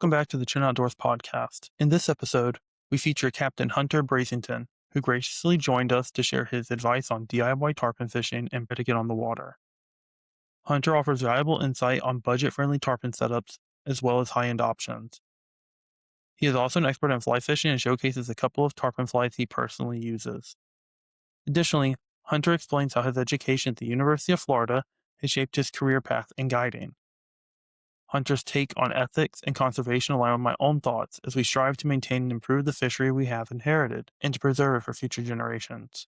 Welcome back to the Chil'n Outdoors podcast. In this episode, we feature Captain Hunter Brasington, who graciously joined us to share his advice on DIY tarpon fishing and etiquette on the water. Hunter offers valuable insight on budget-friendly tarpon setups as well as high-end options. He is also an expert in fly fishing and showcases a couple of tarpon flies he personally uses. Additionally, Hunter explains how his education at the University of Florida has shaped his career path in guiding. Hunter's take on ethics and conservation align with my own thoughts as we strive to maintain and improve the fishery we have inherited and to preserve it for future generations.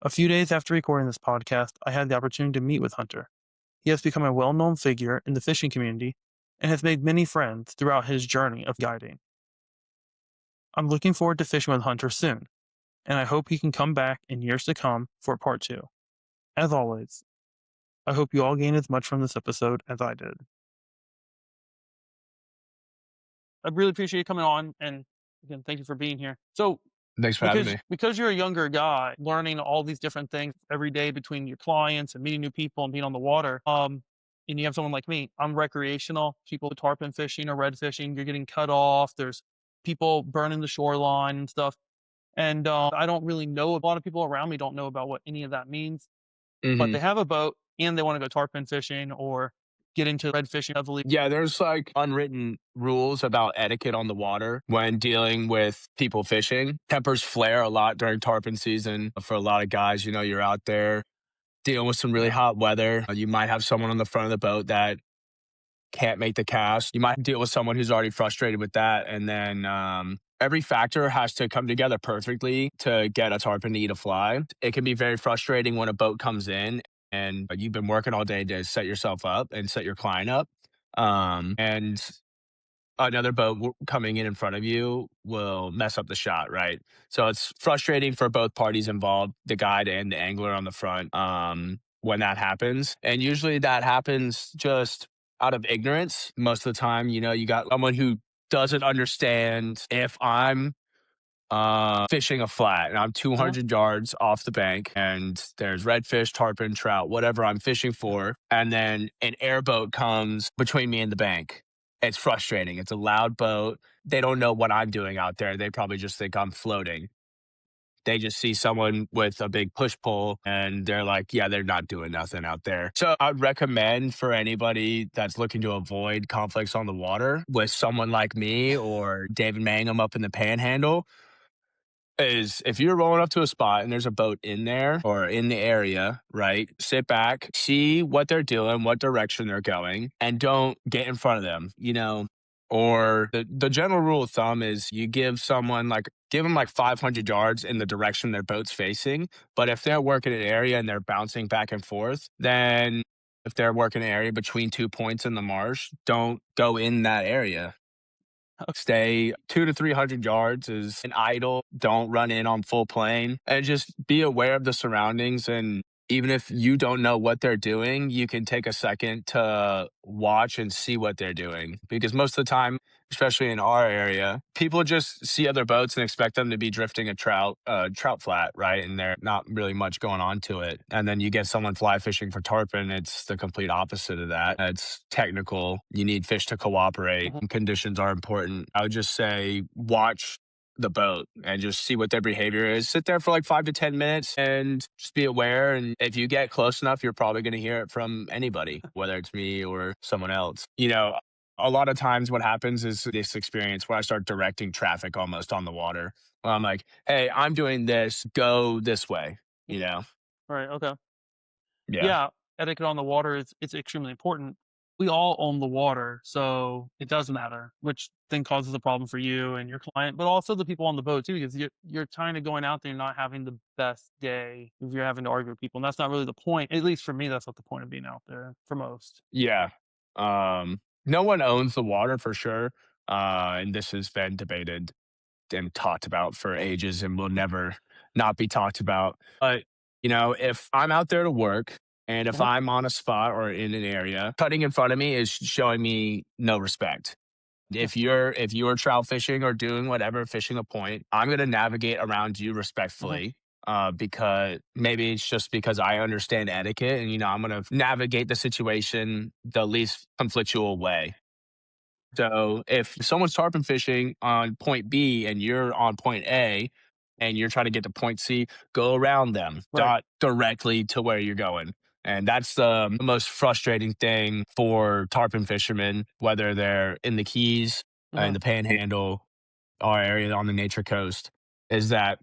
A few days after recording this podcast, I had the opportunity to meet with Hunter. He has become a well known figure in the fishing community and has made many friends throughout his journey of guiding. I'm looking forward to fishing with Hunter soon, and I hope he can come back in years to come for part 2. As always, I hope you all gain as much from this episode as I did. I really appreciate you coming on, and again, thank you for being here. So, Thanks for having because me. because you're a younger guy, learning all these different things every day between your clients and meeting new people and being on the water, and you have someone like me, I'm recreational. People tarpon fishing or red fishing, you're getting cut off. There's people burning the shoreline and stuff, and I don't really know. A lot of people around me don't know about what any of that means, but Mhm. they have a boat and they want to go tarpon fishing or get into red fishing heavily. Yeah, there's like unwritten rules about etiquette on the water when dealing with people fishing. Tempers flare a lot during tarpon season. For a lot of guys, you're out there dealing with some really Yeah. hot weather. You might have someone on the front of the boat that can't make the cast. You might deal with someone who's already frustrated with that. And then every factor has to come together perfectly to get a tarpon to eat a fly. It can be very frustrating when a boat comes in and you've been working all day to set yourself up and set your client up. And another boat coming in front of you will mess up the shot, right? So it's frustrating for both parties involved, the guide and the angler on the front, when that happens. And usually that happens just out of ignorance. Most of the time, you got someone who doesn't understand if I'm fishing a flat and I'm Uh-huh. 200 yards off the bank and there's redfish, tarpon, trout, whatever I'm fishing for. And then an airboat comes between me and the bank. It's frustrating. It's a loud boat. They don't know what I'm doing out there. They probably just think I'm floating. They just see someone with a big push pull and they're like, yeah, they're not doing nothing out there. So I'd recommend for anybody that's looking to avoid conflicts on the water with someone like me or David Mangum up in the panhandle is if you're rolling up to a spot and there's a boat in there or in the area, right? Sit back, see what they're doing, what direction they're going, and don't get in front of them, Or the general rule of thumb is you give them like 500 yards in the direction their boat's facing. But if they're working an area and they're bouncing back and forth, then if they're working an area between 2 points in the marsh, don't go in that area. Stay 200 to 300 yards is an idle. Don't run in on full plane and just be aware of the surroundings. And even if you don't know what they're doing, you can take a second to watch and see what they're doing. Because most of the time, especially in our area, people just see other boats and expect them to be drifting a trout flat, right? And there's not really much going on to it. And then you get someone fly fishing for tarpon, it's the complete opposite of that. It's technical. You need fish to cooperate. Uh-huh. Conditions are important. I would just say watch the boat and just see what their behavior is. Sit there for like 5 to 10 minutes and just be aware. And if you get close enough, you're probably going to hear it from anybody, whether it's me or someone else. A lot of times what happens is this experience where I start directing traffic almost on the water. Where I'm like, hey, I'm doing this, go this way, you know? Right. Okay. Yeah. Yeah, etiquette on the water is it's extremely important. We all own the water, so it does matter, which then causes a problem for you and your client, but also the people on the boat too, because you're kind of going out there and not having the best day if you're having to argue with people. And that's not really the point. At least for me, that's not the point of being out there for most. Yeah. No one owns the water for sure. And this has been debated and talked about for ages and will never not be talked about. But, if I'm out there to work and if Uh-huh. I'm on a spot or in an area, cutting in front of me is showing me no respect. Yeah. If you're trout fishing or doing whatever, fishing a point, I'm gonna navigate around you Uh-huh. respectfully. Because maybe it's just because I understand etiquette and I'm gonna navigate the situation the least conflictual way. So if someone's tarpon fishing on point B and you're on point A and you're trying to get to point C, go around them, Right. not directly to where you're going. And that's the most frustrating thing for tarpon fishermen, whether they're in the Keys, in Uh-huh. the Panhandle, our area on the Nature Coast, is that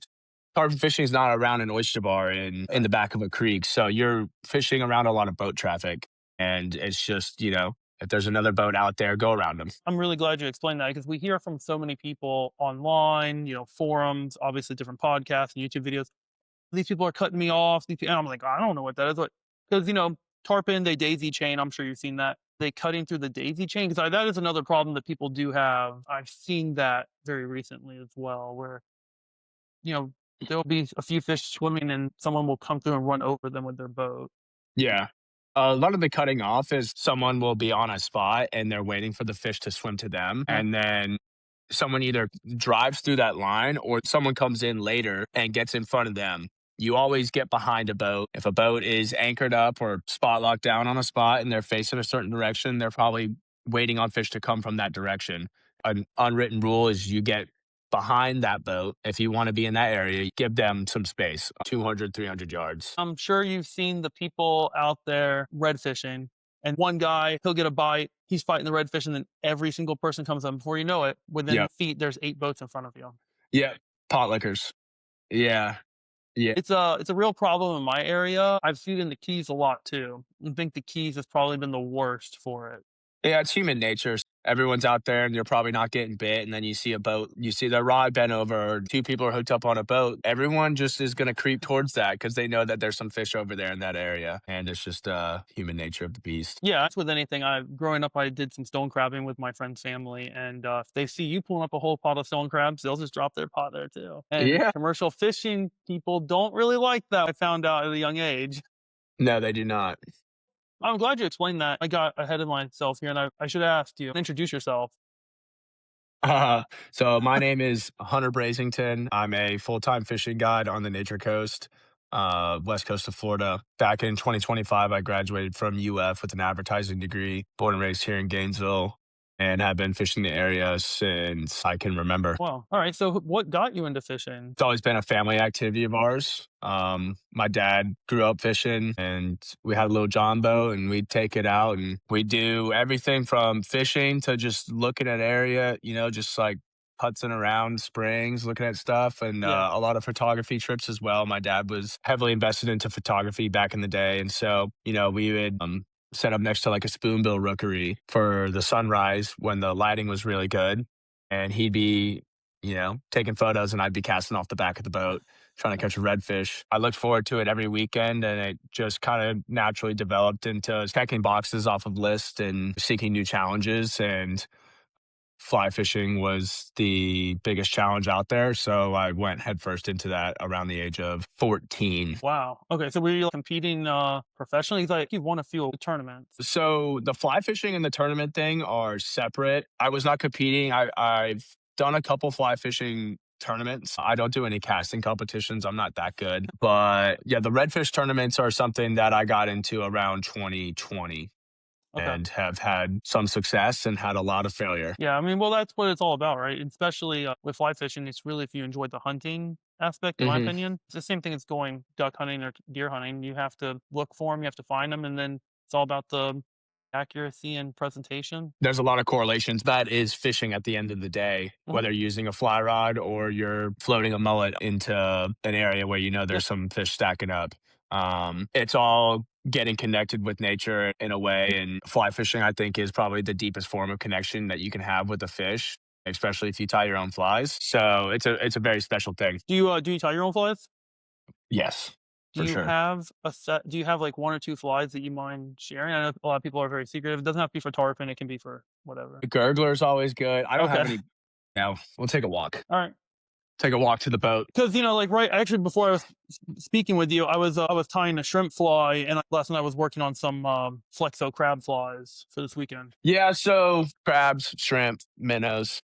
tarpon fishing is not around an oyster bar in the back of a creek. So you're fishing around a lot of boat traffic. And it's just, if there's another boat out there, go around them. I'm really glad you explained that because we hear from so many people online, forums, obviously different podcasts and YouTube videos. These people are cutting me off. And I'm like, I don't know what that is. Because, tarpon, they daisy chain. I'm sure you've seen that. They cutting through the daisy chain because that is another problem that people do have. I've seen that very recently as well, where, you know, there'll be a few fish swimming and someone will come through and run over them with their boat. Yeah. A lot of the cutting off is someone will be on a spot and they're waiting for the fish to swim to them. Uh, And then someone either drives through that line or someone comes in later and gets in front of them. You always get behind a boat. If a boat is anchored up or spot locked down on a spot and they're facing a certain direction, they're probably waiting on fish to come from that direction. An unwritten rule is you get behind that boat. If you want to be in that area, give them some space, 200, 300 yards. I'm sure you've seen the people out there red fishing, and one guy, he'll get a bite, he's fighting the redfish, and then every single person comes up. Before you know it, within Yeah. feet, there's 8 boats in front of you. Yeah. Pot lickers. Yeah. Yeah. It's a real problem in my area. I've seen it in the Keys a lot too. I think the Keys has probably been the worst for it. Yeah, it's human nature. Everyone's out there and you're probably not getting bit. And then you see a boat, you see the rod bent over, or two people are hooked up on a boat. Everyone just is going to creep towards that because they know that there's some fish over there in that area. And it's just human nature of the beast. Yeah, that's with anything. Growing up, I did some stone crabbing with my friend's family, and if they see you pulling up a whole pot of stone crabs, they'll just drop their pot there too. And Yeah. commercial fishing people don't really like that. I found out at a young age. No, they do not. I'm glad you explained that. I got ahead of myself here, and I should ask you introduce yourself. Uh, so my name is Hunter Brasington. I'm a full-time fishing guide on the Nature Coast, west coast of Florida. Back in 2025, I graduated from UF with an advertising degree, born and raised here in Gainesville, and have been fishing the area since I can remember. Wow. All right. So, what got you into fishing? It's always been a family activity of ours. My dad grew up fishing and we had a little John boat and we'd take it out and we do everything from fishing to just looking at area, just like putzing around springs, looking at stuff and Yeah. a lot of photography trips as well. My dad was heavily invested into photography back in the day. And so, we would set up next to like a spoonbill rookery for the sunrise when the lighting was really good. And he'd be taking photos and I'd be casting off the back of the boat trying to catch a redfish. I looked forward to it every weekend and it just kind of naturally developed into checking boxes off of lists and seeking new challenges. And fly fishing was the biggest challenge out there. So I went headfirst into that around the age of 14. Wow. Okay. So, were you competing professionally? 'Cause, like you've won a few tournaments. So the fly fishing and the tournament thing are separate. I was not competing. I've done a couple fly fishing tournaments. I don't do any casting competitions. I'm not that good. But yeah, the redfish tournaments are something that I got into around 2020 Okay. and have had some success and had a lot of failure. Yeah. I mean, well, that's what it's all about, right? And especially with fly fishing, it's really if you enjoy the hunting aspect, in my hmm opinion. It's the same thing as going duck hunting or deer hunting. You have to look for them, you have to find them, and then it's all about the accuracy and presentation. There's a lot of correlations. That is fishing at the end of the day, Mhm. whether you're using a fly rod or you're floating a mullet into an area where Yeah. there's some fish stacking up. It's all getting connected with nature in a way. And fly fishing, I think, is probably the deepest form of connection that you can have with a fish, especially if you tie your own flies. So it's a very special thing. Do you tie your own flies? Yes, Do for you sure. have a set? Do you have like one or two flies that you mind sharing? I know a lot of people are very secretive. It doesn't have to be for tarpon. It can be for whatever. The gurgler's always good. I don't have Okay. any. No, we'll take a walk. All right. Take a walk to the boat. Because like right, actually, before I was speaking with you, I was tying a shrimp fly, and last night I was working on some flexo crab flies for this weekend. Yeah, so crabs, shrimp, minnows,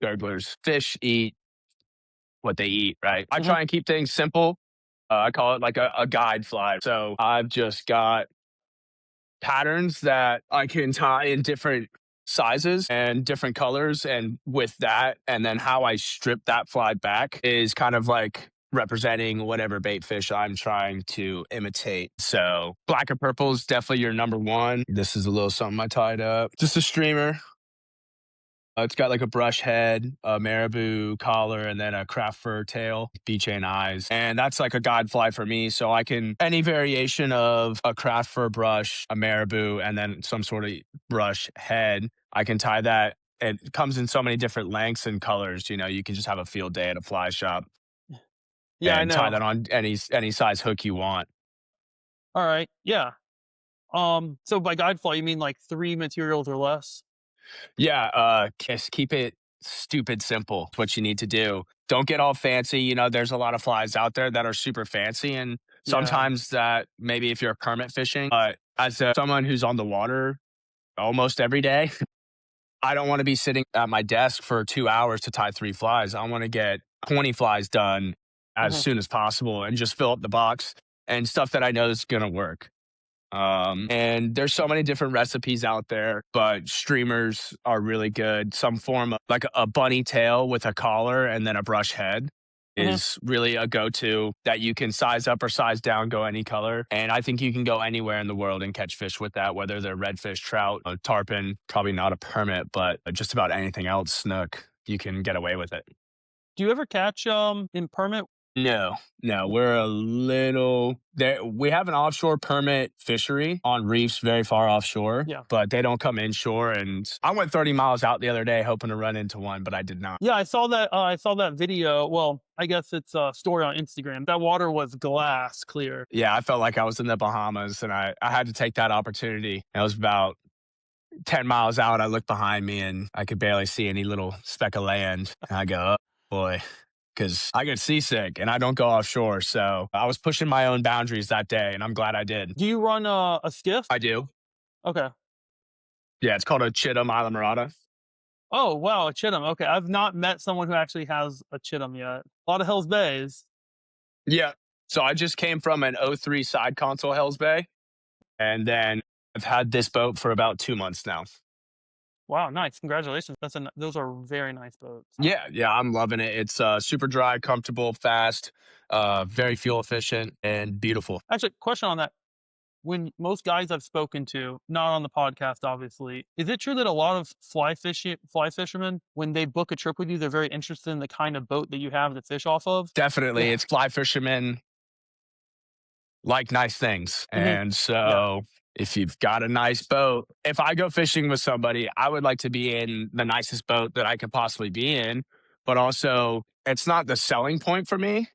gurglers, fish eat what they eat, right? I Hmm. try and keep things simple. I call it like a guide fly. So I've just got patterns that I can tie in different sizes and different colors. And with that, and then how I strip that fly back is kind of like representing whatever bait fish I'm trying to imitate. So black and purple is definitely your number one. This is a little something I tied up. Just a streamer. It's got like a brush head, a marabou collar, and then a craft fur tail, beach chain eyes. And that's like a guide fly for me. So I can, any variation of a craft fur brush, a marabou, and then some sort of brush head, I can tie that. It comes in so many different lengths and colors. You know, you can just have a field day at a fly shop Yeah, I and tie know. that on any size hook you want. All right. Yeah. So by guide fly, you mean like 3 materials or less? Yeah, just keep it stupid simple. It's what you need to do. Don't get all fancy. You know, there's a lot of flies out there that are super fancy, and Yeah. sometimes that maybe if you're permit fishing, but as someone who's on the water almost every day, I don't want to be sitting at my desk for 2 hours to tie 3 flies. I want to get 20 flies done as Mhm. soon as possible and just fill up the box and stuff that I know is going to work. And there's so many different recipes out there, but streamers are really good. Some form of like a bunny tail with a collar and then a brush head Mhm. is really a go-to that you can size up or size down, go any color. And I think you can go anywhere in the world and catch fish with that, whether they're redfish, trout, tarpon, probably not a permit, but just about anything else, snook, you can get away with it. Do you ever catch in permit? No, no, we're a little there. We have an offshore permit fishery on reefs very far offshore, Yeah. but they don't come inshore. And I went 30 miles out the other day hoping to run into one, but I did not. Yeah, I saw that video. Well, I guess it's a story on Instagram. That water was glass clear. Yeah, I felt like I was in the Bahamas and I had to take that opportunity. I was about 10 miles out. I looked behind me and I could barely see any little speck of land. And I go, oh boy, because I get seasick and I don't go offshore. So I was pushing my own boundaries that day and I'm glad I did. Do you run a skiff? I do. Okay. Yeah, it's called a Chittum Isla. Oh, wow, a Chittum. Okay, I've not met someone who actually has a Chittum yet. A lot of Hell's Bays. Yeah. So I just came from an '03 side console Hells Bay, and then I've had this boat for about 2 months now. Wow, nice. Congratulations. Those are very nice boats. Yeah, yeah, I'm loving it. It's super dry, comfortable, fast, very fuel efficient, and beautiful. Actually, question on that. When most guys I've spoken to, not on the podcast, obviously, is it true that a lot of fly fishermen, when they book a trip with you, they're very interested in the kind of boat that you have to fish off of? Definitely, Yeah. it's fly fishermen like nice things. Hmm. And Yeah. so if you've got a nice boat, if I go fishing with somebody, I would like to be in the nicest boat that I could possibly be in. But also, it's not the selling point for me.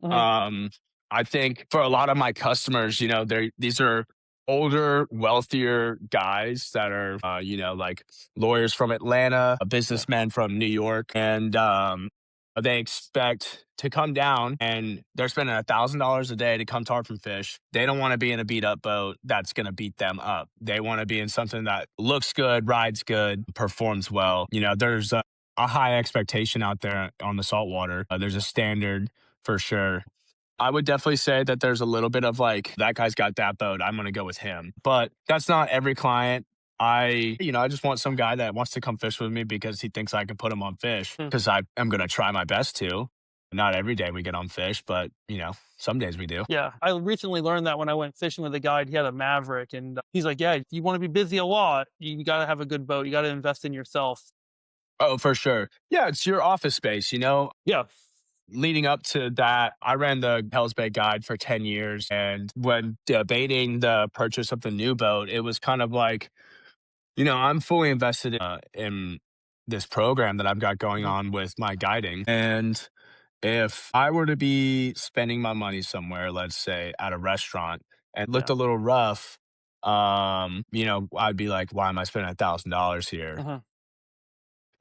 Hmm. Um, I think for a lot of my customers, you know, these are older, wealthier guys that are, you know, like lawyers from Atlanta, Yeah. businessmen from New York, and they expect to come down and they're spending $1,000 a day to come tarpon fish. They don't want to be in a beat up boat that's going to beat them up. They want to be in something that looks good, rides good, performs well. You know, there's a high expectation out there on the saltwater. There's a standard for sure. I would definitely say that there's a little bit of like, that guy's got that boat. I'm going to go with him. But that's not every client. I just want some guy that wants to come fish with me because he thinks I can put him on fish Hmm. because I am going to try my best to. Not every day we get on fish, but some days we do. Yeah. I recently learned that when I went fishing with a guide, he had a Maverick, and he's like, "Yeah, if you want to be busy a lot, you got to have a good boat. You got to invest in yourself." Oh, for sure. Yeah, it's your office space, Yeah. leading up to that, I ran the Hells Bay Guide for 10 years. And when debating the purchase of the new boat, it was kind of like, I'm fully invested in this program that I've got going Hmm. on with my guiding. And if I were to be spending my money somewhere, let's say at a restaurant, and looked Yeah. a little rough, I'd be like, why am I spending $1,000 here? Hmm.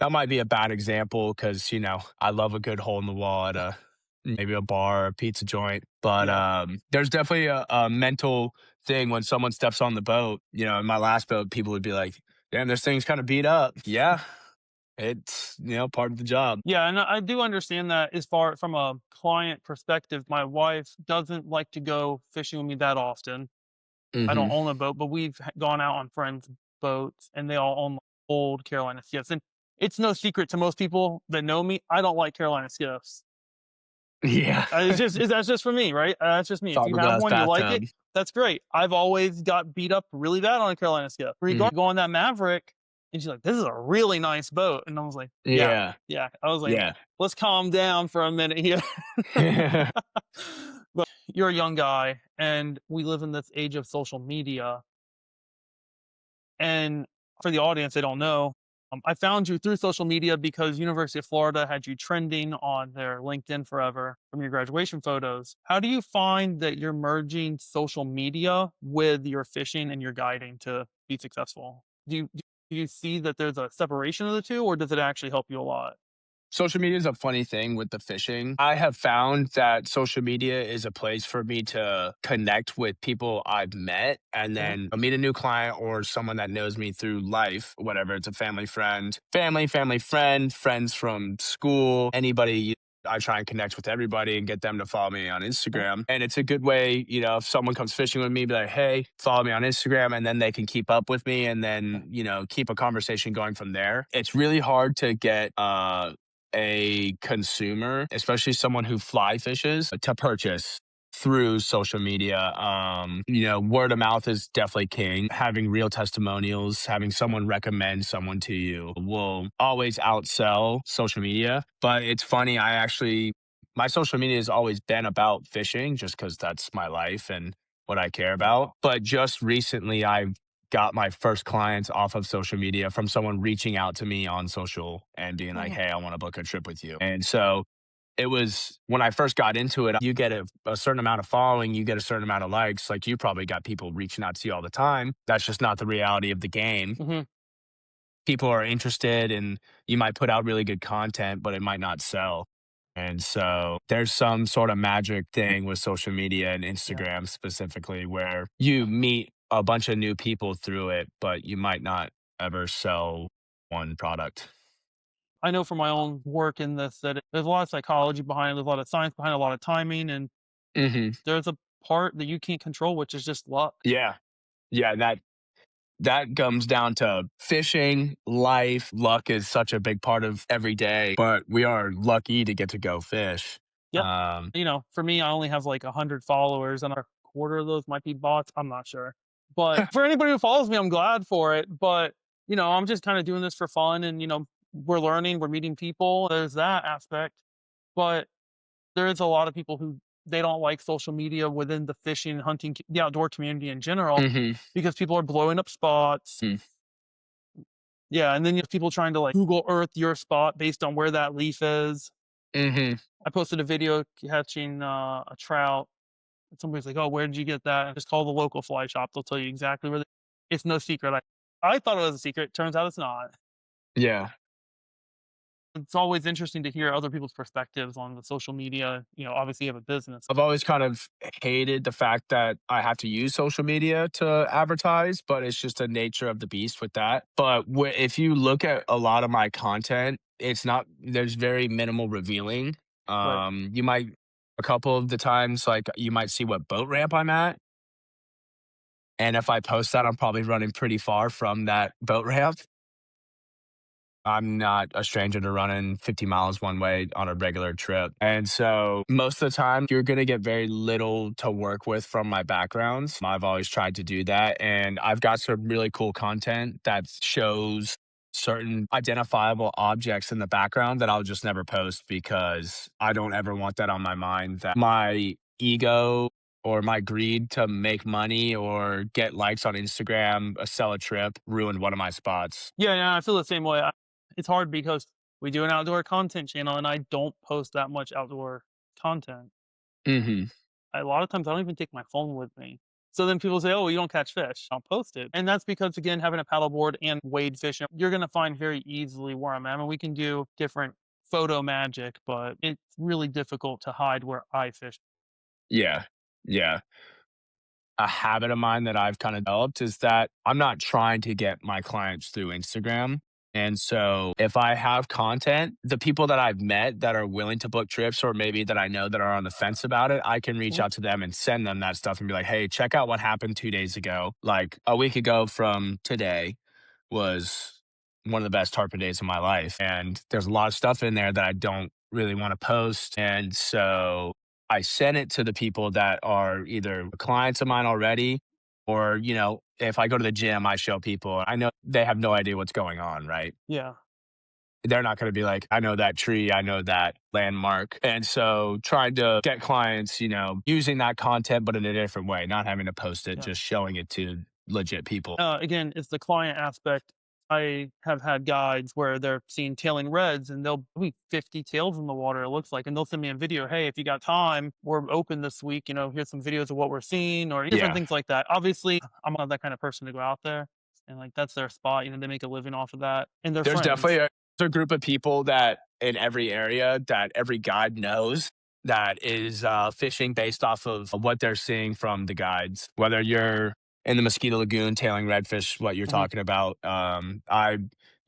That might be a bad example because, I love a good hole in the wall at maybe a bar or a pizza joint. But Yeah. there's definitely a mental thing when someone steps on the boat. In my last boat, people would be like, damn, this thing's kind of beat up. Yeah, it's, part of the job. Yeah, and I do understand that as far from a client perspective, my wife doesn't like to go fishing with me that often. I don't Hmm. own a boat, but we've gone out on friends' boats, and they all own. old Carolina skiffs. And it's no secret to most people that know me, I don't like Carolina skiffs. Yeah. That's just for me, right? That's just me. If you have Fiberglass one, you like it, bathtub. that's great. I've always got beat up really bad on a Carolina skiff. Mhm. Go on that Maverick, and she's like, "This is a really nice boat," and I was like, "Yeah, Yeah. yeah." I was like, Yeah. "Let's calm down for a minute here." But you're a young guy, and we live in this age of social media. And for the audience, they don't know. I found you through social media because University of Florida had you trending on their LinkedIn forever from your graduation photos. How do you find that you're merging social media with your fishing and your guiding to be successful? Do you see that there's a separation of the two, or does it actually help you a lot? Social media is a funny thing with the fishing. I have found that social media is a place for me to connect with people I've met and Mhm. then meet a new client or someone that knows me through life, whatever. It's a family friend, family friend, friends from school, anybody. I try and connect with everybody and get them to follow me on Mhm. Instagram. And it's a good way, if someone comes fishing with me, be like, hey, follow me on Instagram. And then they can keep up with me and then, keep a conversation going from there. It's really hard to get a consumer, especially someone who fly fishes, to purchase through social media. Word of mouth is definitely king. Having real testimonials, having someone recommend someone to you will always outsell social media. But it's funny, my social media has always been about fishing just because that's my life and what I care about. But just recently, I've got my first clients off of social media from someone reaching out to me on social and being like, Mhm. "Hey, I want to book a trip with you." And so it was when I first got into it, you get a certain amount of following, you get a certain amount of likes. Like you probably got people reaching out to you all the time. That's just not the reality of the game. Mhm. People are interested and you might put out really good content, but it might not sell. And so there's some sort of magic thing with social media and Yeah. Instagram specifically where you meet a bunch of new people through it, but you might not ever sell one product. I know from my own work in this that there's a lot of psychology behind it, there's a lot of science behind it, a lot of timing, and Hmm. there's a part that you can't control, which is just luck. Yeah. Yeah. That comes down to fishing, life. Luck is such a big part of every day, but we are lucky to get to go fish. Yeah. For me, I only have like 100 followers, and a quarter of those might be bots. I'm not sure. But for anybody who follows me, I'm glad for it. But, I'm just kind of doing this for fun, and, we're learning, we're meeting people. There's that aspect. But there is a lot of people who they don't like social media within the fishing, hunting, the outdoor community in general, Hmm. because people are blowing up spots. Yeah. And then you have people trying to like Google Earth your spot based on where that leaf is. Hmm. I posted a video catching a trout. And somebody's like, "Oh, where did you get that?" And just call the local fly shop. They'll tell you exactly where. It's no secret. I thought it was a secret. Turns out it's not. Yeah. It's always interesting to hear other people's perspectives on the social media. Obviously, you have a business. I've always kind of hated the fact that I have to use social media to advertise, but it's just the nature of the beast with that. But if you look at a lot of my content, it's not, there's very minimal revealing. Right. You might, a couple of the times, like you might see what boat ramp I'm at. And if I post that, I'm probably running pretty far from that boat ramp. I'm not a stranger to running 50 miles one way on a regular trip. And so most of the time, you're going to get very little to work with from my backgrounds. I've always tried to do that. And I've got some really cool content that shows certain identifiable objects in the background that I'll just never post because I don't ever want that on my mind. That my ego or my greed to make money or get likes on Instagram, sell a trip, ruined one of my spots. Yeah, yeah, I feel the same way. It's hard because we do an outdoor content channel, and I don't post that much outdoor content. Hmm. A lot of times, I don't even take my phone with me. So then people say, "Oh, well, you don't catch fish." I'll post it, and that's because again, having a paddleboard and wade fishing, you're gonna find very easily where I'm at. I mean, we can do different photo magic, but it's really difficult to hide where I fish. Yeah. Yeah. A habit of mine that I've kind of developed is that I'm not trying to get my clients through Instagram. And so if I have content, the people that I've met that are willing to book trips or maybe that I know that are on the fence about it, I can reach Mhm. out to them and send them that stuff and be like, hey, check out what happened 2 days ago. Like a week ago from today was one of the best tarpon days of my life. And there's a lot of stuff in there that I don't really want to post. And so I sent it to the people that are either clients of mine already, or, if I go to the gym, I show people, I know they have no idea what's going on, right? Yeah. They're not going to be like, I know that tree, I know that landmark. And so trying to get clients, using that content, but in a different way, not having to post it, Yeah. just showing it to legit people. Again, it's the client aspect. I have had guides where they're seeing tailing reds and there'll be 50 tails in the water, it looks like. And they'll send me a video. Hey, if you got time, we're open this week. Here's some videos of what we're seeing or different Yeah. things like that. Obviously, I'm not that kind of person to go out there and like that's their spot. They make a living off of that and they're There's definitely friends. a group of people that in every area that every guide knows that is fishing based off of what they're seeing from the guides. Whether you're in the Mosquito Lagoon tailing redfish, what you're Hmm. talking about,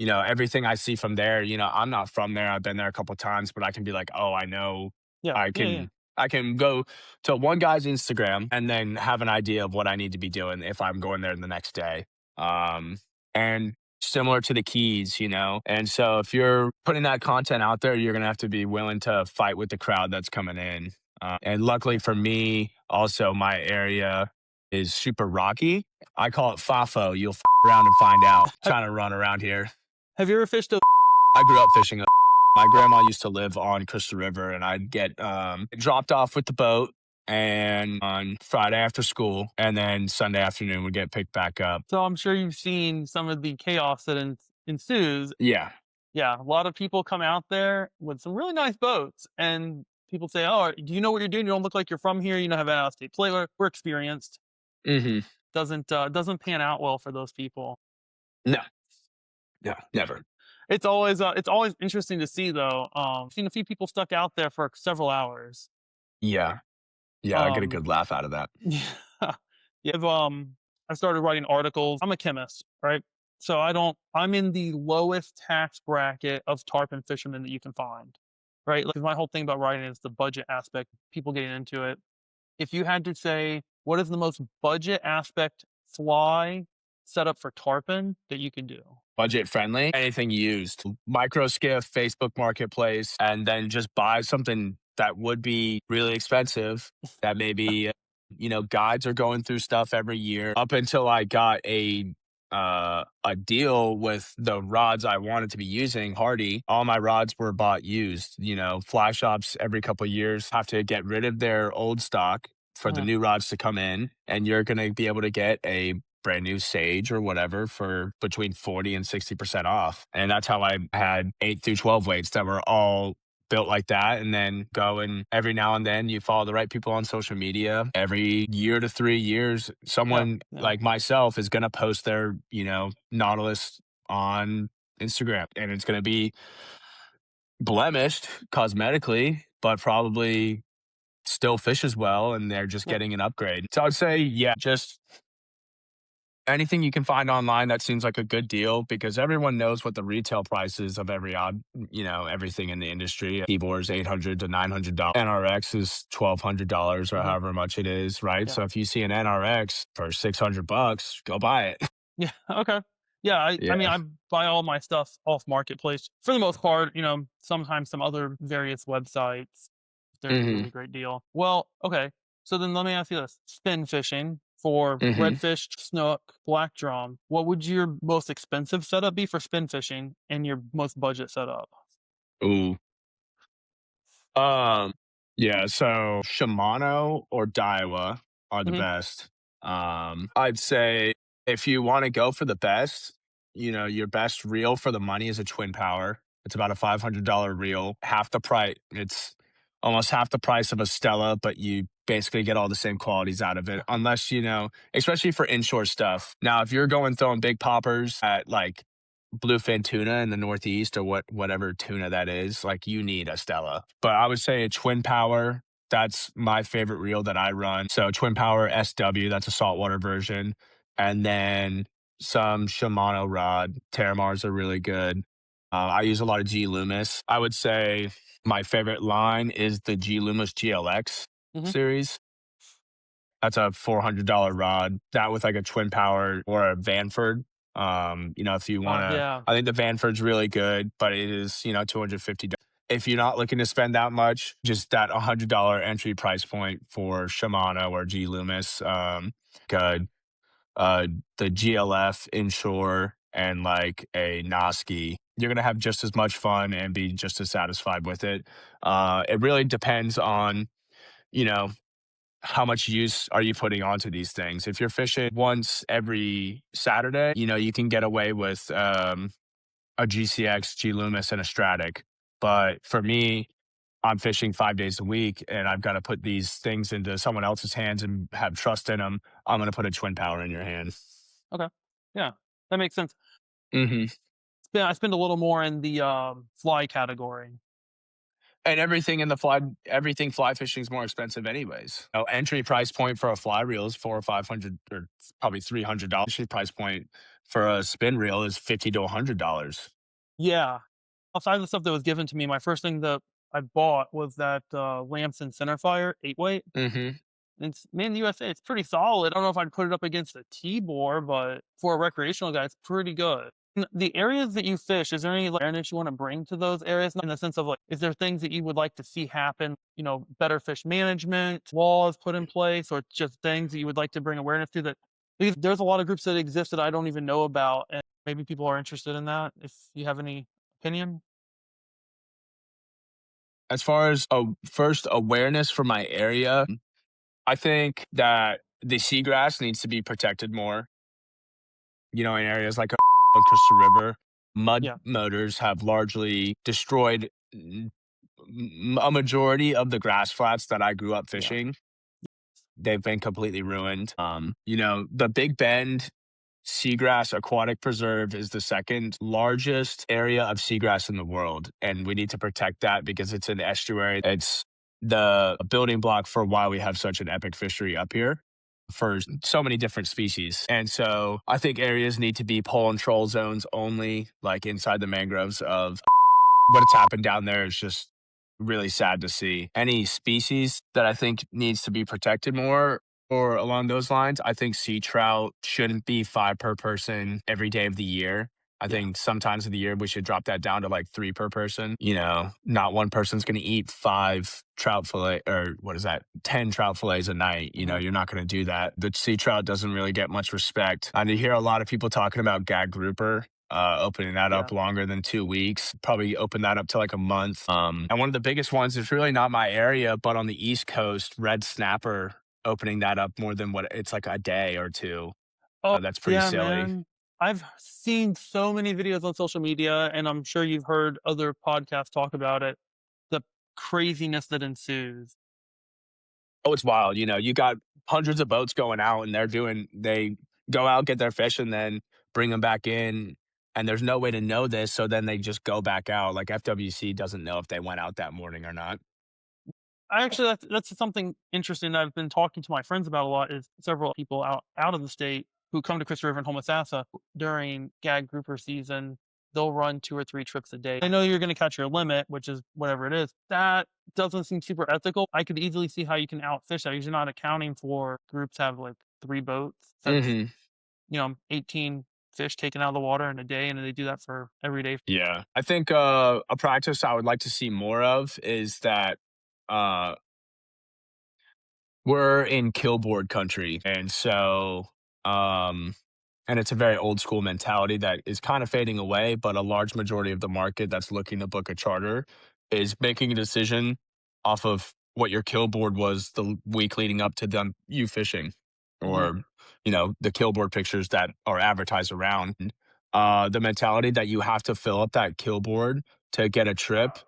everything I see from there. I'm not from there. I've been there a couple times, but I can be like, oh, I know. Yeah. I Yeah. Yeah. can I can go to one guy's Instagram and then have an idea of what I need to be doing if I'm going there the next day. And similar to the Keys, And so if you're putting that content out there, you're gonna have to be willing to fight with the crowd that's coming in. And luckily for me, also my area is super rocky. I call it FAFO. You'll around and find out. Have, Trying to run around here. have you ever fished a I grew up fishing. My grandma used to live on Crystal River, and I'd get dropped off with the boat, and on Friday after school, and then Sunday afternoon would get picked back up. so I'm sure you've seen some of the chaos that ensues. Yeah. Yeah, a lot of people come out there with some really nice boats, and people say, "Oh, do you know what you're doing? You don't look like you're from here. You don't have an out-of-state plate. We're experienced." Hmm. Doesn't pan out well for those people. No. No. Never. It's always interesting to see though. I've seen a few people stuck out there for several hours. Yeah. Yeah, I get a Um, good laugh out of that. yeah, yeah. I started writing articles. I'm a chemist, right? So I'm in the lowest tax bracket of tarpon fishermen that you can find, right? Like my whole thing about writing is the budget aspect, people getting into it. If you had to say, what is the most budget aspect fly setup for tarpon that you can do? Budget friendly, anything used. Micro skiff, Facebook Marketplace, and then just buy something that would be really expensive that maybe, guides are going through stuff every year. Up until I got a deal with the rods I wanted to be using, Hardy, all my rods were bought used. Fly shops every couple of years have to get rid of their old stock for the Uh, new rods to come in, and you're going to be able to get a brand new Sage or whatever for between 40 and 60% off. And that's how I had 8 through 12 weights that were all built like that. And then go and every now and then you follow the right people on social media. Every year to 3 years, yeah, someone yeah, like myself is going to post their, Nautilus on Instagram, and it's going to be blemished cosmetically, but probably still fishes well, and they're just yeah, getting an upgrade. So I'd say, yeah, just anything you can find online that seems like a good deal, because everyone knows what the retail price is of everything in the industry. Keyboards $800 to $900. NRX is $1,200 or mhm, however much it is, right? yeah. So if you see an NRX for $600, go buy it. Yeah, okay. Yeah, I mean, Yeah. I buy all my stuff off marketplace for the most part, sometimes some other various websites, if there's a Hmm. really great deal. Well, okay, so then let me ask you this, spin fishing for Hmm. redfish, snook, black drum, what would your most expensive setup be for spin fishing and your most budget setup? Ooh. Um, yeah, so Shimano or Daiwa are the Mhm, best. I'd say if you want to go for the best, your best reel for the money is a twin power. It's about a $500 reel, half the price. It's almost half the price of a Stella, but you basically get all the same qualities out of it, unless, especially for inshore stuff. Now, if you're going throwing big poppers at like bluefin tuna in the Northeast or whatever tuna that is, like you need a Stella. But I would say a twin power. That's my favorite reel that I run. So twin power SW, that's a saltwater version, and then some Shimano rod. Terramars are really good. I use a lot of G Loomis. I would say my favorite line is the G Loomis GLX mhm, series. That's a $400 rod. That with like a twin power or a Vanford. If you want to, Yeah. I think the Vanford's really good, but it is, $250. If you're not looking to spend that much, just that $100 entry price point for Shimano or G Loomis, good. Uh, the GLF inshore and like a Noski, you're gonna have just as much fun and be just as satisfied with it. It really depends on, you know, how much use are you putting onto these things? If you're fishing once every Saturday, you can get away with a GCX, G Loomis, and a Stratic. But for me, I'm fishing 5 days a week and I've got to put these things into someone else's hands and have trust in them. I'm going to put a twin power in your hand. Okay. Yeah, that makes sense. Hmm. I spend a little more in the fly category. And everything fly fishing is more expensive, anyways. Entry price point for a fly reel is 400 or 500, or probably $300. Entry price point for a spin reel is $50 to $100. Yeah. Outside of the stuff that was given to me, my first thing that I bought was that Lamson Centerfire 8 weight. Hmm. It's made in the USA. It's pretty solid. I don't know if I'd put it up against a T-bore, but for a recreational guy, it's pretty good. The areas that you fish, is there any like, awareness you want to bring to those areas? In the sense of like, is there things that you would like to see happen? Better fish management, laws put in place, or just things that you would like to bring awareness to that because there's a lot of groups that exist that I don't even know about, and maybe people are interested in that. If you have any opinion. As far as first awareness for my area, I think that the seagrass needs to be protected more. In areas like Crystal River, mud Yeah, motors have largely destroyed a majority of the grass flats that I grew up yeah, fishing. They've been completely ruined. The Big Bend Seagrass Aquatic Preserve is the second largest area of seagrass in the world, and we need to protect that because it's an estuary. It's the building block for why we have such an epic fishery up here for so many different species. And so I think areas need to be pole and troll zones only, like inside the mangroves of what's happened down there is just really sad to see. Any species that I think needs to be protected more or along those lines, I think sea trout shouldn't be five per person every day of the year. I yeah. think sometimes of the year we should drop that down to like three per person. Not one person's going to eat five trout fillet or what is that, 10 trout fillets a night. Mhm. You're not going to do that. The sea trout doesn't really get much respect. I hear a lot of people talking about gag grouper opening that up Yeah. longer than 2 weeks, probably open that up to like a month. And one of the biggest ones is really not my area, but on the East Coast, red snapper opening that up more than what it's like a day or two. Oh, That's pretty yeah, silly. man. I've seen so many videos on social media, and I'm sure you've heard other podcasts talk about it. The craziness that ensues. Oh, it's wild. You got hundreds of boats going out and they go out, get their fish, and then bring them back in. And there's no way to know this. So then they just go back out. Like FWC doesn't know if they went out that morning or not. That's something interesting that I've been talking to my friends about a lot. Is several people out of the state who come to Crystal River and Homosassa during gag grouper season. They'll run 2 or 3 trips a day. I know you're going to catch your limit, which is whatever it is. That doesn't seem super ethical. I could easily see how you can outfish that. You're not accounting for groups have like 3 boats. That's Hmm. 18 fish taken out of the water in a day, and they do that for every day. Yeah. I think a practice I would like to see more of is that uh, we're in killboard country. Um, and it's a very old school mentality that is kind of fading away, but a large majority of the market that's looking to book a charter is making a decision off of what your kill board was the week leading up to them you fishing Mhm. or the kill board pictures that are advertised around. The mentality that you have to fill up that kill board to get a trip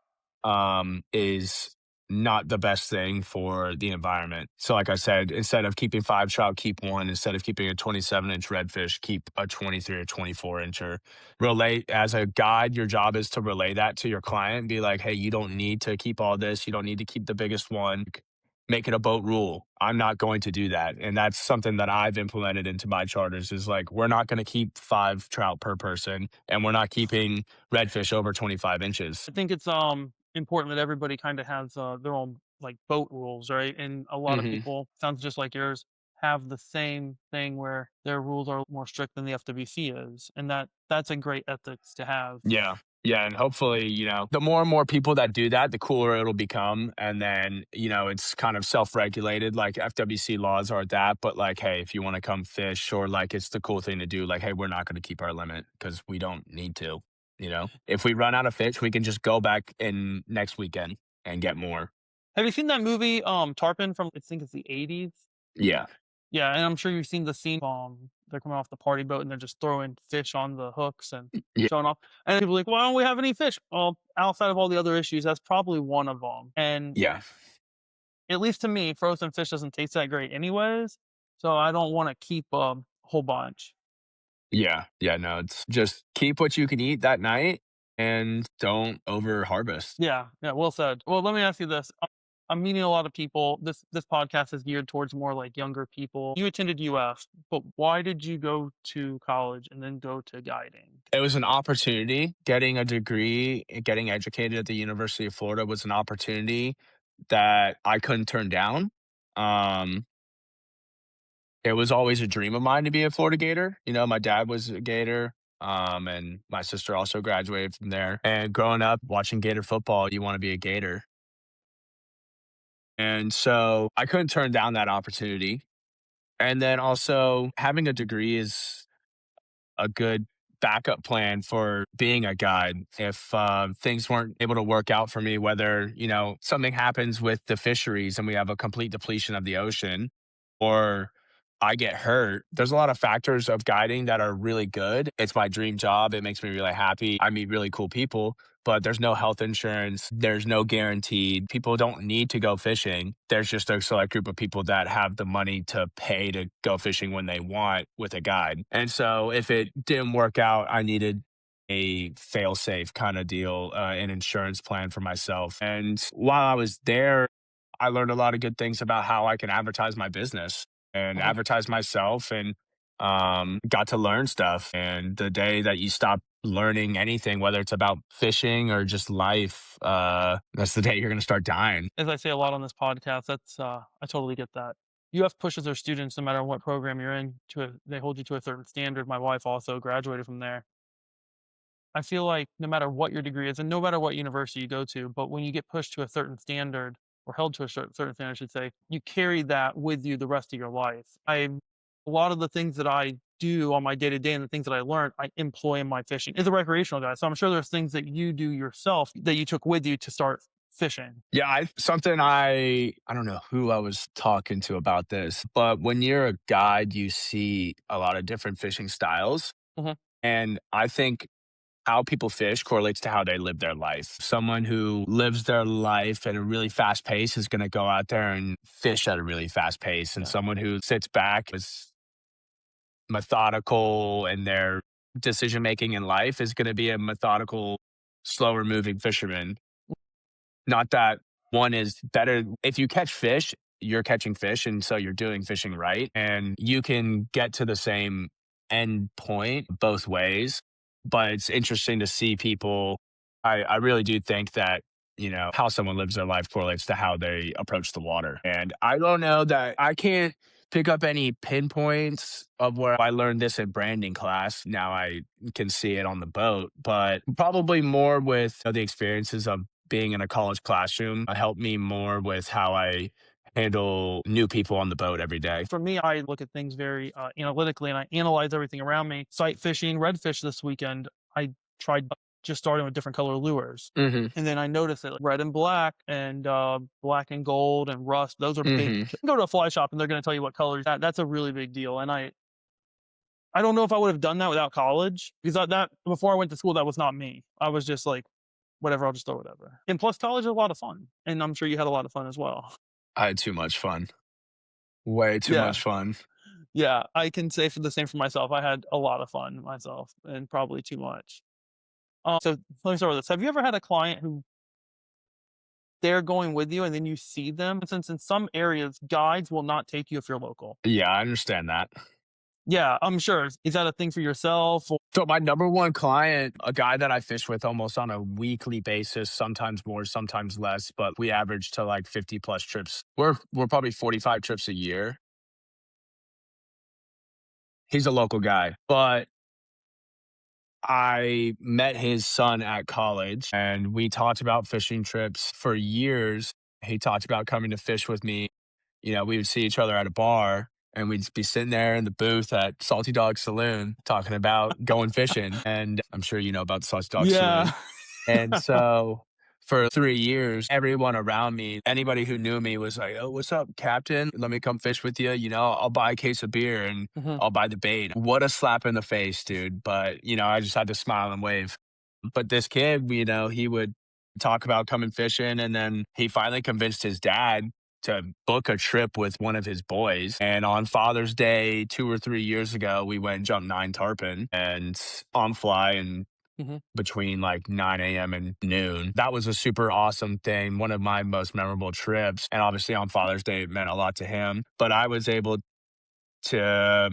is not the best thing for the environment. So, like I said, instead of keeping five trout, keep one. Instead of keeping a 27-inch redfish, keep a 23 or 24-incher. Relay as a guide, your job is to relay that to your client and be like, hey, you don't need to keep all this. You don't need to keep the biggest one. Make it a boat rule. I'm not going to do that. And that's something that I've implemented into my charters is like, we're not going to keep five trout per person and we're not keeping redfish over 25 inches. I think it's important that everybody kind of has their own like boat rules, right? And a lot of Hmm. people sounds just like yours have the same thing where their rules are more strict than the FWC is, and that's a great ethics to have. Yeah. Yeah. And hopefully, the more and more people that do that, the cooler it'll become. And then, it's kind of self regulated. Like FWC laws are that. But like, hey, if you want to come fish or like it's the cool thing to do, like, hey, we're not going to keep our limit because we don't need to. If we run out of fish, we can just go back in next weekend and get more. Have you seen that movie, Tarpon from I think it's the '80s? Yeah. Yeah, and I'm sure you've seen the scene, they're coming off the party boat and they're just throwing fish on the hooks and Yeah. showing off, and people are like, "Why don't we have any fish?" Well, outside of all the other issues, that's probably one of them, and Yeah. at least to me, frozen fish doesn't taste that great anyways, so I don't wanna keep a whole bunch. Yeah. Yeah. No, it's just keep what you can eat that night and don't over harvest. Yeah, yeah, well said. Well, let me ask you this, I'm meeting a lot of people, this podcast is geared towards more, like, younger people. You attended UF, but why did you go to college and then go to guiding? It was an opportunity. Getting a degree, getting educated at the University of Florida was an opportunity that I couldn't turn down. Um, it was always a dream of mine to be a Florida Gator. My dad was a Gator, and my sister also graduated from there. And growing up watching Gator football, you want to be a Gator. And so I couldn't turn down that opportunity. And then also having a degree is a good backup plan for being a guide if things weren't able to work out for me, whether something happens with the fisheries and we have a complete depletion of the ocean, or I get hurt. There's a lot of factors of guiding that are really good. It's my dream job. It makes me really happy. I meet really cool people, but there's no health insurance. There's no guaranteed. People don't need to go fishing. There's just a select group of people that have the money to pay to go fishing when they want with a guide. And so if it didn't work out, I needed a fail safe kind of deal, an insurance plan for myself. And while I was there, I learned a lot of good things about how I can advertise my business and Mhm. advertise myself and got to learn stuff. And the day that you stop learning anything, whether it's about fishing or just life, that's the day you're going to start dying. As I say a lot on this podcast, I totally get that. UF pushes their students no matter what program you're in they hold you to a certain standard. My wife also graduated from there. I feel like no matter what your degree is and no matter what university you go to, but when you get pushed to a certain standard or held to a certain standard, I should say, you carry that with you the rest of your life. A lot of the things that I do on my day to day and the things that I learned, I employ in my fishing. As a recreational guy, so I'm sure there's things that you do yourself that you took with you to start fishing. Yeah, I don't know who I was talking to about this, but when you're a guide, you see a lot of different fishing styles. Mhm. And I think how people fish correlates to how they live their life. Someone who lives their life at a really fast pace is going to go out there and fish at a really fast pace. And Yeah. someone who sits back is methodical in their decision making in life is going to be a methodical, slower moving fisherman. Not that one is better. If you catch fish, you're catching fish, and so you're doing fishing right, and you can get to the same end point both ways. But it's interesting to see people. I really do think that how someone lives their life correlates to how they approach the water. And I don't know that I can't pick up any pinpoints of where I learned this in branding class. Now I can see it on the boat, but probably more with the experiences of being in a college classroom helped me more with how I handle new people on the boat every day. For me, I look at things very analytically and I analyze everything around me. Sight fishing, redfish this weekend, I tried just starting with different color lures. Hmm. And then I noticed that like, red and black and black and gold and rust, those are big. Hmm. You can go to a fly shop and they're going to tell you what colors. That's a really big deal. And I don't know if I would have done that without college because that before I went to school, that was not me. I was just like, whatever, I'll just throw whatever. And plus, college is a lot of fun. And I'm sure you had a lot of fun as well. I had too much fun. Way too Yeah. much fun. Yeah, I can say for the same for myself. I had a lot of fun myself and probably too much. So let me start with this. Have you ever had a client who they're going with you and then you see them? Since in some areas, guides will not take you if you're local. Yeah, I understand that. Yeah, I'm sure. Is that a thing for yourself? Or, So my number one client, a guy that I fish with almost on a weekly basis, sometimes more, sometimes less, but we average to like 50 plus trips. We're probably 45 trips a year. He's a local guy, but I met his son at college and we talked about fishing trips for years. He talked about coming to fish with me. We would see each other at a bar and we'd be sitting there in the booth at Salty Dog Saloon talking about going fishing. And I'm sure you know about the Salty Dog Saloon. Yeah. And so for 3 years, everyone around me, anybody who knew me was like, "Oh, what's up, Captain? Let me come fish with you. I'll buy a case of beer and Mhm. I'll buy the bait." What a slap in the face, dude. But, I just had to smile and wave. But this kid, he would talk about coming fishing. And then he finally convinced his dad to book a trip with one of his boys. And on Father's Day, 2 or 3 years ago, we went and jumped 9 tarpon and on fly. And Mhm. between like 9 a.m. and noon. That was a super awesome thing, one of my most memorable trips. And obviously on Father's Day, it meant a lot to him. But I was able to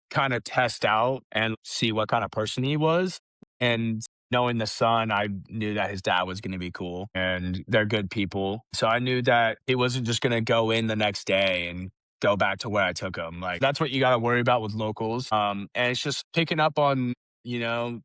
kind of test out and see what kind of person he was. And knowing the son, I knew that his dad was going to be cool and they're good people. So I knew that he wasn't just going to go in the next day and go back to where I took him. Like that's what you got to worry about with locals. And it's just picking up on, you know,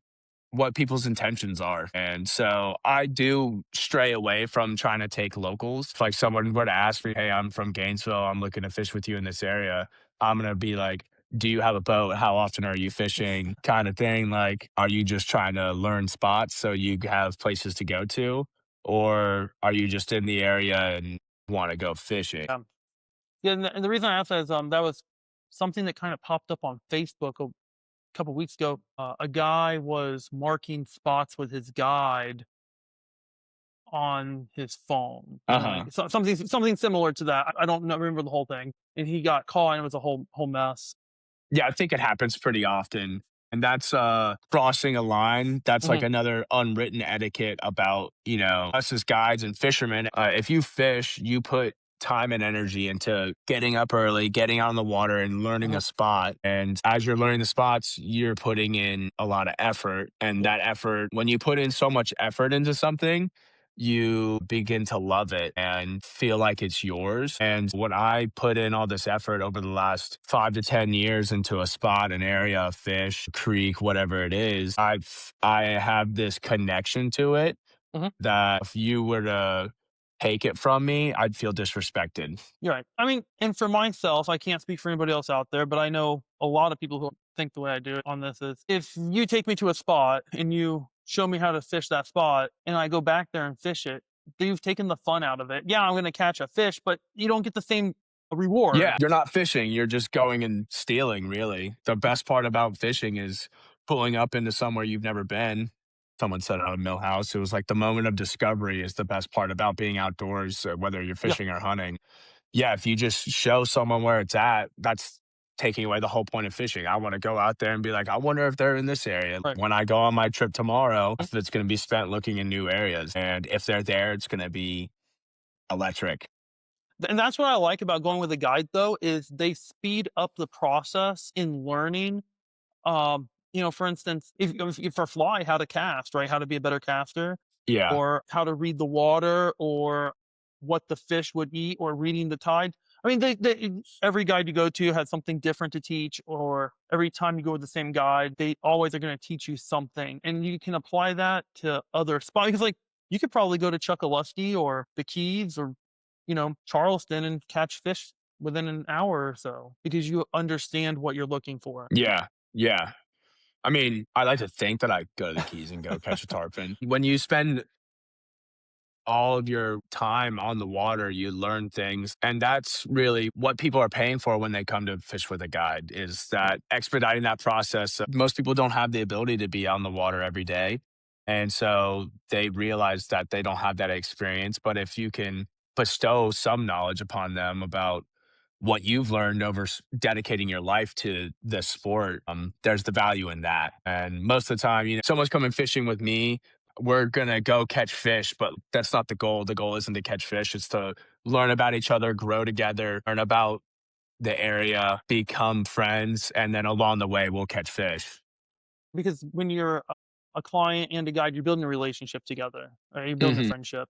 what people's intentions are. And so I do stray away from trying to take locals. If like someone were to ask me, "Hey, I'm from Gainesville, I'm looking to fish with you in this area," I'm gonna be like, "Do you have a boat? How often are you fishing?" kind of thing. Like, are you just trying to learn spots so you have places to go to? Or are you just in the area and want to go fishing? Yeah. Yeah, and the reason I asked that is, that was something that kinda popped up on Facebook a couple weeks ago. A guy was marking spots with his guide on his phone, Uh and, huh. like, something similar to that. I don't know remember the whole thing, and he got caught, and it was a whole mess. Yeah, I think it happens pretty often. And that's crossing a line. That's like Mhm. another unwritten etiquette about, us as guides and fishermen. If you fish, you put time and energy into getting up early, getting on the water and learning Mhm. a spot. And as you're learning the spots, you're putting in a lot of effort. And Yeah. that effort, when you put in so much effort into something, you begin to love it and feel like it's yours. And when I put in all this effort over the last 5 to 10 years into a spot, an area, a fish, creek, whatever it is, I have this connection to it Mhm. that if you were to take it from me, I'd feel disrespected. You're right. I mean, and for myself, I can't speak for anybody else out there, but I know a lot of people who think the way I do on this is if you take me to a spot and you show me how to fish that spot and I go back there and fish it, you've taken the fun out of it. Yeah, I'm going to catch a fish, but you don't get the same Yeah, reward. you're not fishing, you're just going and stealing, really. The best part about fishing is pulling up into somewhere you've never been. Someone said it on a mill house. It was like the moment of discovery is the best part about being outdoors, whether you're Yeah, fishing or hunting. Yeah, if you just show someone where it's at, that's taking away the whole point of fishing. I want to go out there and be like, I wonder if they're in this area. right. When I go on my trip tomorrow, if it's going to be spent looking in new areas. And if they're there, it's going to be electric. And that's what I like about going with a guide though, is they speed up the process in learning. For instance, if for fly, how to cast, right? How to be a better caster, Yeah. or how to read the water, or what the fish would eat, or reading the tide. I mean, every guide you go to has something different to teach, or every time you go with the same guide, they always are going to teach you something, and you can apply that to other spots. Because, like, you could probably go to Chuckalusky or the Keys or Charleston and catch fish within an hour or so because you understand what you're looking for. Yeah. Yeah. I mean, I like to think that I go to the Keys and go catch a tarpon. When you spend all of your time on the water, you learn things. And that's really what people are paying for when they come to fish with a guide is that expediting that process. Most people don't have the ability to be on the water every day. And so they realize that they don't have that experience. But if you can bestow some knowledge upon them about what you've learned over dedicating your life to the sport, there's the value in that. And most of the time, someone's coming fishing with me, we're gonna go catch fish, but that's not the goal. The goal isn't to catch fish, it's to learn about each other, grow together, learn about the area, become friends, and then along the way, we'll catch fish. Because when you're a client and a guide, you're building a relationship together, right? You're building a Mhm. friendship.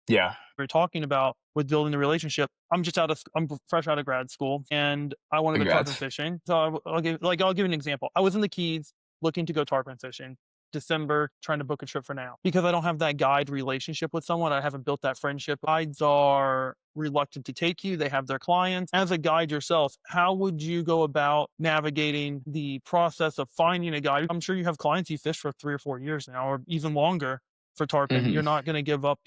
Yeah. We're talking about with building the relationship. I'm fresh out of grad school and I want to go tarpon Congrats. fishing. So I'll give an example. I was in the Keys looking to go tarpon fishing. December, trying to book a trip for now because I don't have that guide relationship with someone. I haven't built that friendship. Guides are reluctant to take you. They have their clients. As a guide yourself, how would you go about navigating the process of finding a guide? I'm sure you have clients you fish for 3 or 4 years now, or even longer for tarpon. You're Mhm. not going to give up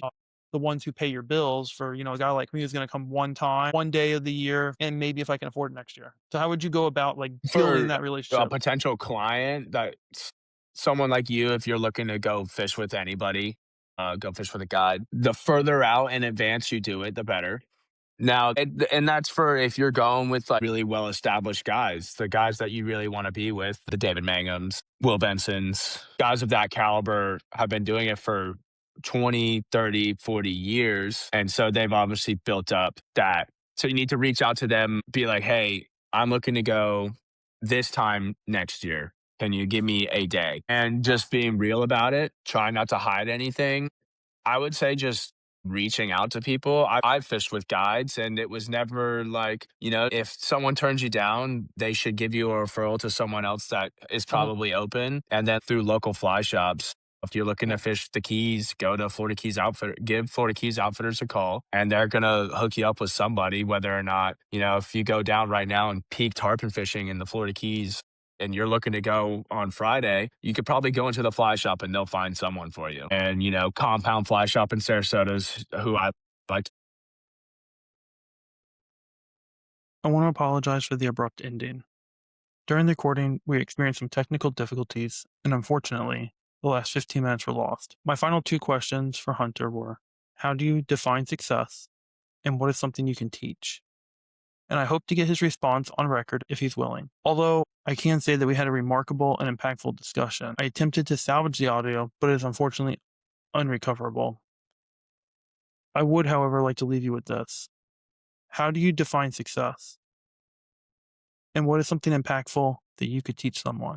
the ones who pay your bills for, a guy like me who's going to come one time, one day of the year, and maybe if I can afford it next year. So how would you go about like building For that a relationship? potential client, that someone like you, if you're looking to go fish with anybody, go fish with a guide, the further out in advance you do it, the better. Now, and that's for if you're going with like really well established guys, the guys that you really want to be with, the David Manghams, Will Bensons, guys of that caliber have been doing it for 20, 30, 40 years. And so they've obviously built up that. So you need to reach out to them, be like, hey, I'm looking to go this time next year. Can you give me a day? And just being real about it, try not to hide anything. I would say just reaching out to people. I've fished with guides and it was never like, if someone turns you down, they should give you a referral to someone else that is Mhm. probably open. And then through local fly shops, if you're looking Yeah. to fish the Keys, go to Florida Keys Outfitter, give Florida Keys Outfitters a call, and they're going to hook you up with somebody, whether or not, if you go down right now and peak tarpon fishing in the Florida Keys, and you're looking to go on Friday, you could probably go into the fly shop and they'll find someone for you. And, Compound Fly Shop in Sarasota's who I like. I want to apologize for the abrupt ending. During the recording, we experienced some technical difficulties, and unfortunately, the last 15 minutes were lost. My final two questions for Hunter were: how do you define success, and what is something you can teach? And I hope to get his response on record if he's willing. Although I can say that we had a remarkable and impactful discussion. I attempted to salvage the audio, but it is unfortunately unrecoverable. I would, however, like to leave you with this. How do you define success? And what is something impactful that you could teach someone?